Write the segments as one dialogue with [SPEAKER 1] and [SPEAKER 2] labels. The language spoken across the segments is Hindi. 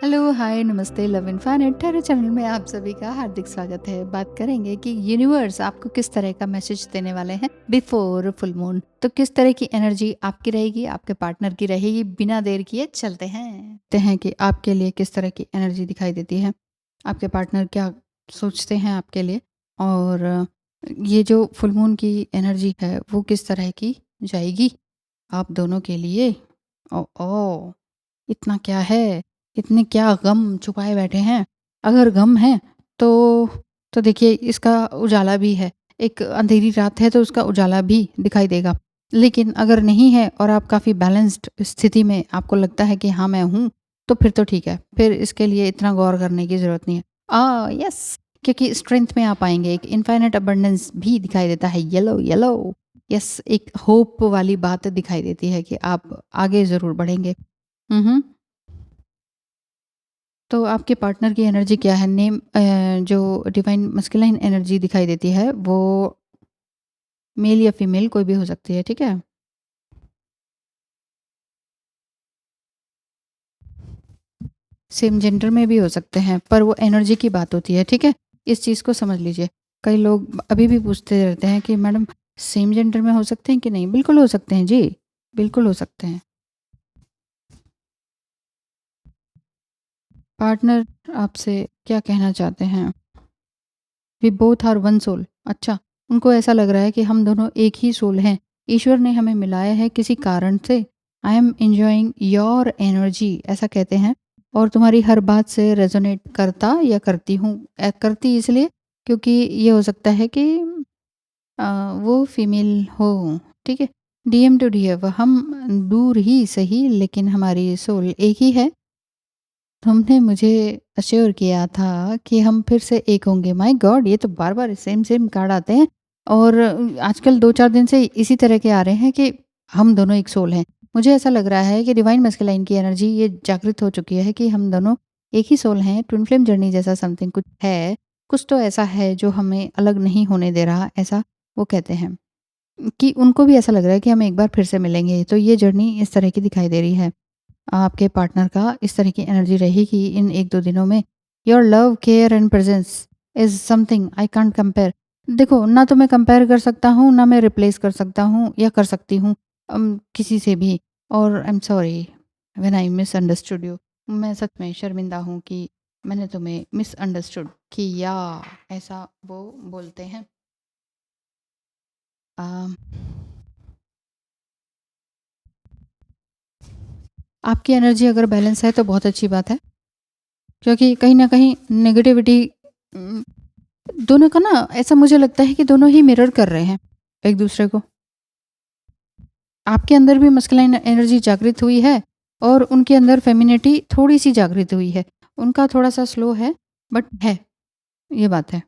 [SPEAKER 1] हेलो, हाय, नमस्ते, लव इनफिनिट ठहरे चैनल में आप सभी का हार्दिक स्वागत है। बात करेंगे कि यूनिवर्स आपको किस तरह का मैसेज देने वाले हैं बिफोर फुल मून। तो किस तरह की एनर्जी आपकी रहेगी, आपके पार्टनर की रहेगी। बिना देर किए चलते हैं कि आपके लिए किस तरह की एनर्जी दिखाई देती है, आपके पार्टनर क्या सोचते हैं आपके लिए, और ये जो फुल मून की एनर्जी है वो किस तरह की जाएगी आप दोनों के लिए। ओ इतना क्या है, इतने क्या गम छुपाए बैठे हैं। अगर गम है तो देखिए इसका उजाला भी है। एक अंधेरी रात है तो उसका उजाला भी दिखाई देगा। लेकिन अगर नहीं है और आप काफ़ी बैलेंस्ड स्थिति में आपको लगता है कि हाँ मैं हूँ, तो फिर तो ठीक है। फिर इसके लिए इतना गौर करने की ज़रूरत नहीं है। यस, क्योंकि स्ट्रेंथ में आप पाएँगे एक इनफाइनाइट अबंडेंस भी दिखाई देता है। येलो येलो, यस, एक होप वाली बात दिखाई देती है कि आप आगे ज़रूर बढ़ेंगे। हुँ, हुँ। तो आपके पार्टनर की एनर्जी क्या है? जो डिवाइन मस्कुलाइन एनर्जी दिखाई देती है वो मेल या फीमेल कोई भी हो सकती है, ठीक है? सेम जेंडर में भी हो सकते हैं, पर वो एनर्जी की बात होती है, ठीक है? इस चीज़ को समझ लीजिए। कई लोग अभी भी पूछते रहते हैं कि मैडम सेम जेंडर में हो सकते हैं कि नहीं? बिल्कुल हो सकते हैं जी, बिल्कुल हो सकते हैं। पार्टनर आपसे क्या कहना चाहते हैं? We both are one soul. अच्छा, उनको ऐसा लग रहा है कि हम दोनों एक ही सोल हैं। ईश्वर ने हमें मिलाया है किसी कारण से। I am enjoying your energy, ऐसा कहते हैं। और तुम्हारी हर बात से रेजोनेट करता या करती हूँ। करती इसलिए क्योंकि ये हो सकता है कि अ, वो फीमेल हो, ठीक है? डीएम टू डीएफ, हम दूर ही सही लेकिन हमारी सोल एक ही है। तुमने मुझे अश्योर किया था कि हम फिर से एक होंगे। My God! ये तो बार-बार सेम सेम कार्ड आते हैं। और आजकल 2-4 दिन से इसी तरह के आ रहे हैं कि हम दोनों एक सोल हैं। मुझे ऐसा लग रहा है कि डिवाइन मैस्कुलाइन की एनर्जी ये जागृत हो चुकी है कि हम दोनों एक ही सोल हैं। ट्विन फ्लेम जर्नी जैसा समथिंग कुछ है। कुछ तो ऐसा है जो हमें अलग नहीं होने दे रहा, ऐसा वो कहते हैं। कि उनको भी ऐसा लग रहा है कि हम एक बार फिर से मिलेंगे। तो ये जर्नी इस तरह की दिखाई दे रही है। आपके पार्टनर का इस तरह की एनर्जी रहेगी इन 1-2 दिनों में। Your love, care and presence is something I can't compare. देखो, ना तो मैं कंपेयर कर सकता हूँ, ना मैं रिप्लेस कर सकता हूँ या कर सकती हूँ किसी से भी। और I am sorry when I misunderstood you. मैं सच में शर्मिंदा हूँ कि मैंने तुम्हें मिसअंडरस्टूड किया, ऐसा वो बोलते हैं। अ, आपकी एनर्जी अगर बैलेंस है तो बहुत अच्छी बात है, क्योंकि कहीं न कहीं नेगेटिविटी उम दोनों का ना ऐसा मुझे लगता है कि दोनों ही मिरर कर रहे हैं एक दूसरे को। आपके अंदर भी मस्कुलाइन एनर्जी जागृत हुई है और उनके अंदर फेमिनिटी थोड़ी-सी जागृत हुई है। उनका थोड़ा-सा स्लो है, बट है, ये बात है।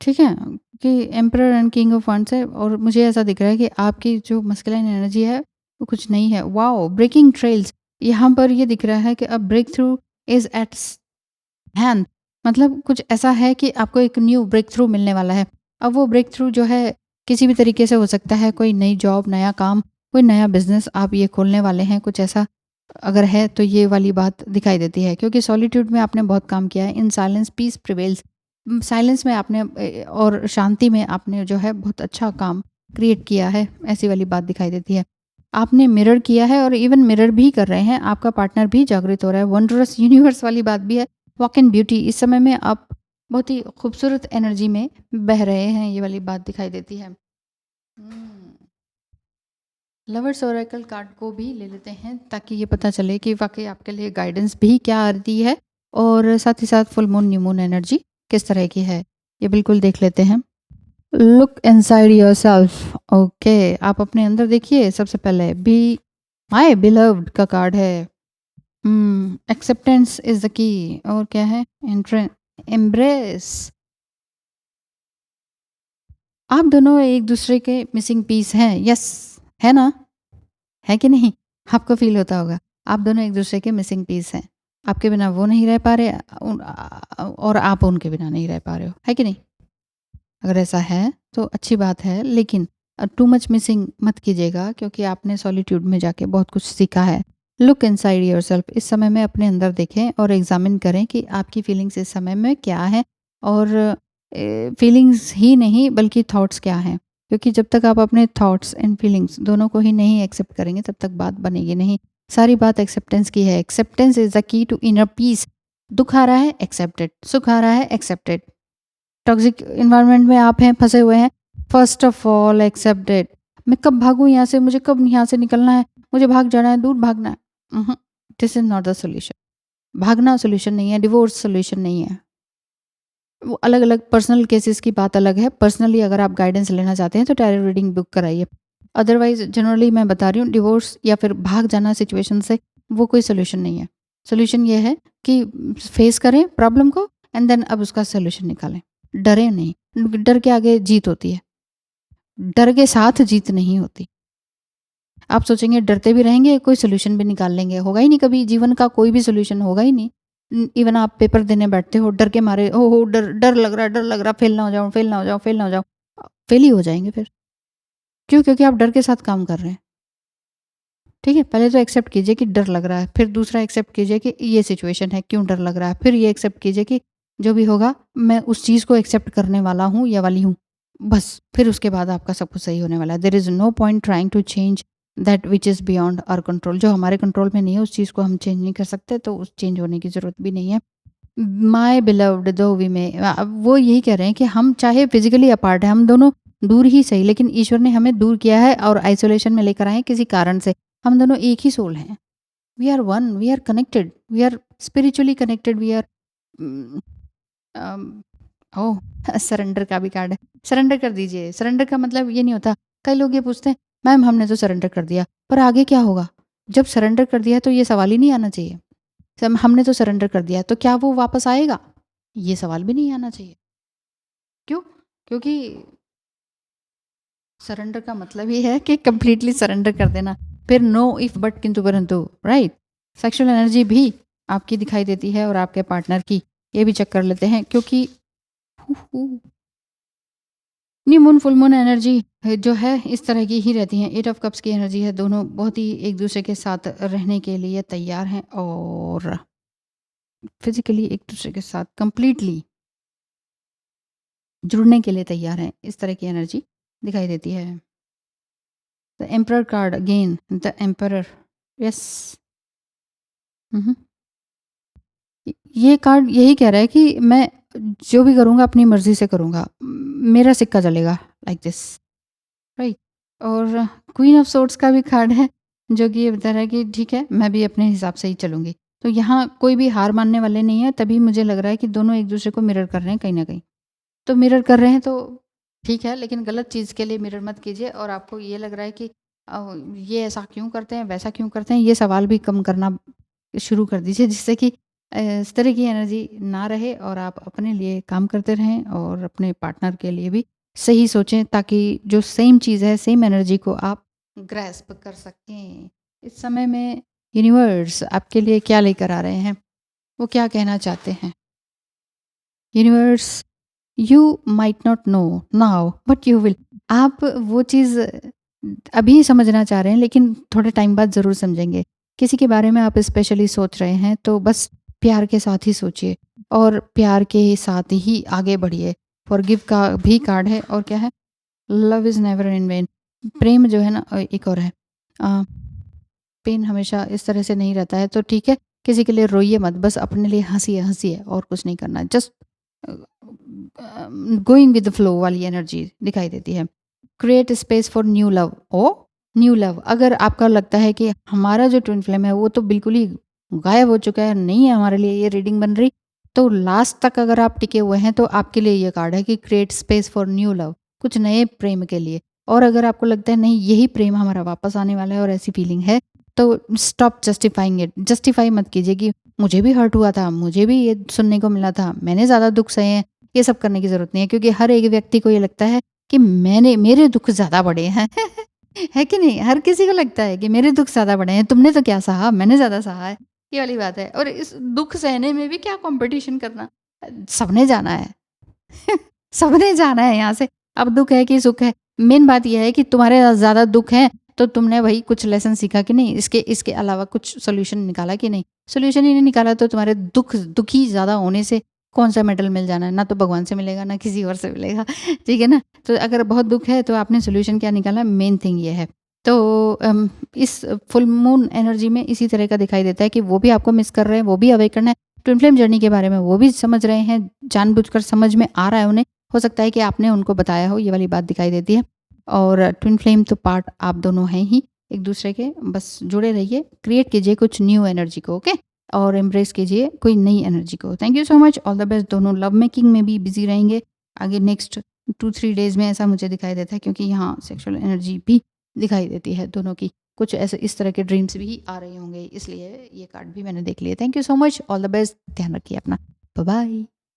[SPEAKER 1] ठीक है? कि emperor and king of wands है और मुझे ऐसा दिख रहा है कि आपकी जो मस्कुलाइन एनर्जी है वो कुछ नहीं है। वॉव! ब्रेकिंग ट्रेल्स, यहाँ पर ये दिख रहा है कि a breakthrough is at hand. मतलब कुछ ऐसा है कि आपको एक न्यू ब्रेक थ्रू मिलने वाला है। अब वो ब्रेक थ्रू जो है किसी भी तरीके से हो सकता है, कोई नई जॉब, नया काम, कोई नया बिज़नेस आप ये खोलने वाले हैं, कुछ ऐसा अगर है तो ये वाली बात दिखाई देती है। क्योंकि सॉलिट्यूड में आपने बहुत काम किया है, in silence peace prevails. Silence में आपने और शांति में आपने जो है बहुत अच्छा काम क्रिएट किया है, ऐसी वाली बात दिखाई देती है। आपने मिरर किया है और इवन मिरर भी कर रहे हैं, आपका पार्टनर भी जागृत हो रहा है। वंडरस यूनिवर्स वाली बात भी है। वॉक इन ब्यूटी, इस समय में आप बहुत ही खूबसूरत एनर्जी में बह रहे हैं, ये वाली बात दिखाई देती है। लवर्स ओरेकल कार्ड को भी ले लेते हैं ताकि ये पता चले कि वाकई आपके लिए गाइडेंस भी क्या आती है और साथ ही साथ full moon new moon energy किस तरह की है, ये बिल्कुल देख लेते हैं। Look inside yourself. ओके, आप अपने अंदर देखिए। सबसे पहले बी माय बिलव्ड का कार्ड है। एक्सेप्टेंस इज द की। और क्या है? एम्ब्रेस। आप दोनों एक दूसरे के मिसिंग पीस हैं, यस, है ना? है कि नहीं? आपको फील होता होगा। आप दोनों एक दूसरे के मिसिंग पीस हैं। आपके बिना वो नहीं रह पा रहे, और आप उनके बिना नहीं रह पा रहे हो, है कि नहीं? अगर ऐसा है तो अच्छी बात है, लेकिन टू मच मिसिंग मत कीजिएगा, क्योंकि आपने सॉलिट्यूड में जाके बहुत कुछ सीखा है। लुक इनसाइड योरसेल्फ, इस समय में अपने अंदर देखें और एग्जामिन करें कि आपकी फीलिंग्स इस समय में क्या है, और फीलिंग्स ही नहीं बल्कि थॉट्स क्या हैं, क्योंकि जब तक आप अपने थॉट्स एंड फीलिंग्स दोनों को ही नहीं एक्सेप्ट करेंगे तब तक बात बनेगी नहीं। सारी बात एक्सेप्टेंस की है। Acceptance is the key to inner peace. दुख आ रहा है, एक्सेप्टेड। सुख आ रहा है, एक्सेप्टेड। टॉक्सिक इन्वायरमेंट में आप हैं, फंसे हुए हैं, फर्स्ट ऑफ ऑल एक्सेप्टेड। मैं कब भागूं यहाँ से, मुझे कब यहाँ से निकलना है, मुझे भाग जाना है, दूर भागना है। This is not the solution. भागना सोल्यूशन नहीं है, डिवोर्स सोल्यूशन नहीं है। वो अलग अलग पर्सनल केसेस की बात अलग है। पर्सनली अगर आप गाइडेंस लेना चाहते हैं तो टैरो रीडिंग बुक कराइए। अदरवाइज जनरली मैं बता रही हूँ, डिवोर्स या फिर भाग जाना सिचुएशन से, वो कोई सोल्यूशन नहीं है। सोल्यूशन ये है कि फेस करें प्रॉब्लम को एंड देन अब उसका सोल्यूशन निकालें। डरे नहीं। डर के आगे जीत होती है, डर के साथ जीत नहीं होती। आप सोचेंगे डरते भी रहेंगे कोई सोल्यूशन भी निकाल लेंगे, होगा ही नहीं। कभी जीवन का कोई भी सोल्यूशन होगा ही नहीं। इवन आप पेपर देने बैठते हो डर के मारे, ओ हो डर डर लग रहा है, डर लग रहा, फेल ना हो जाऊं, फेल ना हो जाऊं, फेल ना हो जाऊं। फेल ही हो जाएंगे फिर। क्यों? क्योंकि आप डर के साथ काम कर रहे हैं। ठीक है, पहले तो एक्सेप्ट कीजिए कि डर लग रहा है, फिर दूसरा एक्सेप्ट कीजिए कि ये सिचुएशन है, क्यों डर लग रहा है, फिर ये एक्सेप्ट कीजिए कि जो भी होगा मैं उस चीज़ को एक्सेप्ट करने वाला हूँ या वाली हूँ। बस फिर उसके बाद आपका सब कुछ सही होने वाला है। There is no point trying to change that which is beyond our control. जो हमारे कंट्रोल में नहीं है उस चीज़ को हम चेंज नहीं कर सकते, तो उस चेंज होने की ज़रूरत भी नहीं है। माय बिलव्ड दो वी में, वो यही कह रहे हैं कि हम चाहे फिजिकली अपार्ट है, हम दोनों दूर ही सही, लेकिन ईश्वर ने हमें दूर किया है और आइसोलेशन में लेकर आए हैं किसी कारण से। हम दोनों एक ही सोल हैं। We are one, we are connected, we are spiritually connected, we are oh surrender का भी कार्ड है। सरेंडर कर दीजिए। सरेंडर का मतलब ये नहीं होता, कई लोग ये पूछते हैं मैम हमने तो सरेंडर कर दिया, पर आगे क्या होगा? जब सरेंडर कर दिया तो ये सवाल ही नहीं आना चाहिए। हमने तो सरेंडर कर दिया तो क्या वो वापस आएगा? ये सवाल भी नहीं आना चाहिए। क्यों? क्योंकि सरेंडर का मतलब ये है कि कंप्लीटली सरेंडर कर देना। फिर नो इफ बट किंतु परंतु, राइट? सेक्सुअल एनर्जी भी आपकी दिखाई देती है और आपके पार्टनर की। ये भी चेक कर लेते हैं, क्योंकि new moon full moon energy जो है इस तरह की ही रहती हैं। एट ऑफ कप्स की एनर्जी है। दोनों बहुत ही एक दूसरे के साथ रहने के लिए तैयार हैं और फिजिकली एक दूसरे के साथ कंप्लीटली जुड़ने के लिए तैयार हैं। इस तरह की एनर्जी दिखाई देती है। The emperor card again, the emperor. Yes. ये कार्ड यही कह रहा है कि मैं जो भी करूँगा अपनी मर्जी से करूँगा, मेरा सिक्का चलेगा, लाइक दिस, राइट? और क्वीन ऑफ सोर्ड्स का भी कार्ड है जो कि ये बता रहा है कि ठीक है मैं भी अपने हिसाब से ही चलूँगी। तो यहाँ कोई भी हार मानने वाले नहीं है। तभी मुझे लग रहा है कि दोनों एक दूसरे को मिरर कर रहे हैं कहीं ना कहीं। तो मिरर कर रहे हैं तो ठीक है, लेकिन गलत चीज़ के लिए मिरर मत कीजिए। और आपको ये लग रहा है कि ये ऐसा क्यों करते हैं, वैसा क्यों करते हैं, ये सवाल भी कम करना शुरू कर दीजिए, जिससे कि इस तरह की एनर्जी ना रहे और आप अपने लिए काम करते रहें और अपने पार्टनर के लिए भी सही सोचें, ताकि जो सेम चीज़ है, सेम एनर्जी को आप ग्रैस्प कर सकें। इस समय में यूनिवर्स आपके लिए क्या लेकर आ रहे हैं, वो क्या कहना चाहते हैं? Universe, you might not know now but you will. आप वो चीज़ अभी समझना चाह रहे हैं, लेकिन थोड़े टाइम बाद ज़रूर समझेंगे। किसी के बारे में आप स्पेशली सोच रहे हैं तो बस प्यार के साथ ही सोचिए और प्यार के साथ ही आगे बढ़िए। फॉरगिव का भी कार्ड है। और क्या है? Love is never in vain. प्रेम जो है ना, एक और है, पेन हमेशा इस तरह से नहीं रहता है। तो ठीक है, किसी के लिए रोइए मत, बस अपने लिए हंसिए हंसिए और कुछ नहीं करना। Just going with the flow वाली एनर्जी दिखाई देती है। Create space for new love. Oh new love, अगर आपका लगता है कि हमारा जो ट्विन फ्लेम है वो तो बिल्कुल ही गायब हो चुका है, नहीं है हमारे लिए ये रीडिंग बन रही, तो लास्ट तक अगर आप टिके हुए हैं तो आपके लिए ये कार्ड है कि create space for new love, कुछ नए प्रेम के लिए। और अगर आपको लगता है नहीं यही प्रेम हमारा वापस आने वाला है और ऐसी फीलिंग है, तो स्टॉप जस्टिफाइंग इट। जस्टिफाई मत कीजिए कि मुझे भी हर्ट हुआ था, मुझे भी ये सुनने को मिला था, मैंने ज़्यादा दुख सहे हैं। ये सब करने की ज़रूरत नहीं है, क्योंकि हर एक व्यक्ति को ये लगता है कि मेरे दुख ज़्यादा बड़े हैं है कि नहीं? हर किसी को लगता है कि मेरे दुख ज़्यादा बड़े हैं, तुमने तो क्या सहा, मैंने ज़्यादा सहा है। ये वाली बात है। और इस दुख सहने में भी क्या कॉम्पिटिशन करना? सबने जाना है सबने जाना है यहाँ से। अब दुख है कि सुख है, मेन बात ये है कि तुम्हारे ज़्यादा दुख है तो तुमने वही कुछ लेसन सीखा कि नहीं, इसके अलावा कुछ सॉल्यूशन निकाला कि नहीं? सॉल्यूशन ही नहीं निकाला तो तुम्हारे दुखी ज़्यादा होने से कौन-सा मेडल मिल जाना है? ना तो भगवान से मिलेगा, ना किसी और से मिलेगा, ठीक है ना? तो अगर बहुत दुःख है तो आपने सॉल्यूशन क्या निकाला? मेन थिंग ये है। तो इस फुल मून एनर्जी में इसी तरह का दिखाई देता है कि वो भी आपको मिस कर रहे हैं, वो भी अवेकन है। ट्विन फ्लेम जर्नी के बारे में वो भी समझ रहे हैं, जानबूझकर समझ में आ रहा है उन्हें। हो सकता है कि आपने उनको बताया हो, ये वाली बात दिखाई देती है। और ट्विन फ्लेम तो पार्ट आप दोनों हैं ही एक-दूसरे के, बस जुड़े रहिए, क्रिएट कीजिए कुछ न्यू एनर्जी को, ओके? और एम्ब्रेस कीजिए कोई नई एनर्जी को। Thank you so much, all the best. दोनों लव मेकिंग में भी बिज़ी रहेंगे आगे नेक्स्ट 2-3 डेज़ में, ऐसा मुझे दिखाई देता है, क्योंकि यहाँ सेक्सुअल एनर्जी भी दिखाई देती है दोनों की। कुछ ऐसे इस तरह के ड्रीम्स भी आ रहे होंगे, इसलिए ये कार्ड भी मैंने देख लिए। Thank you so much, all the best. ध्यान रखिए अपना। बाय-बाय।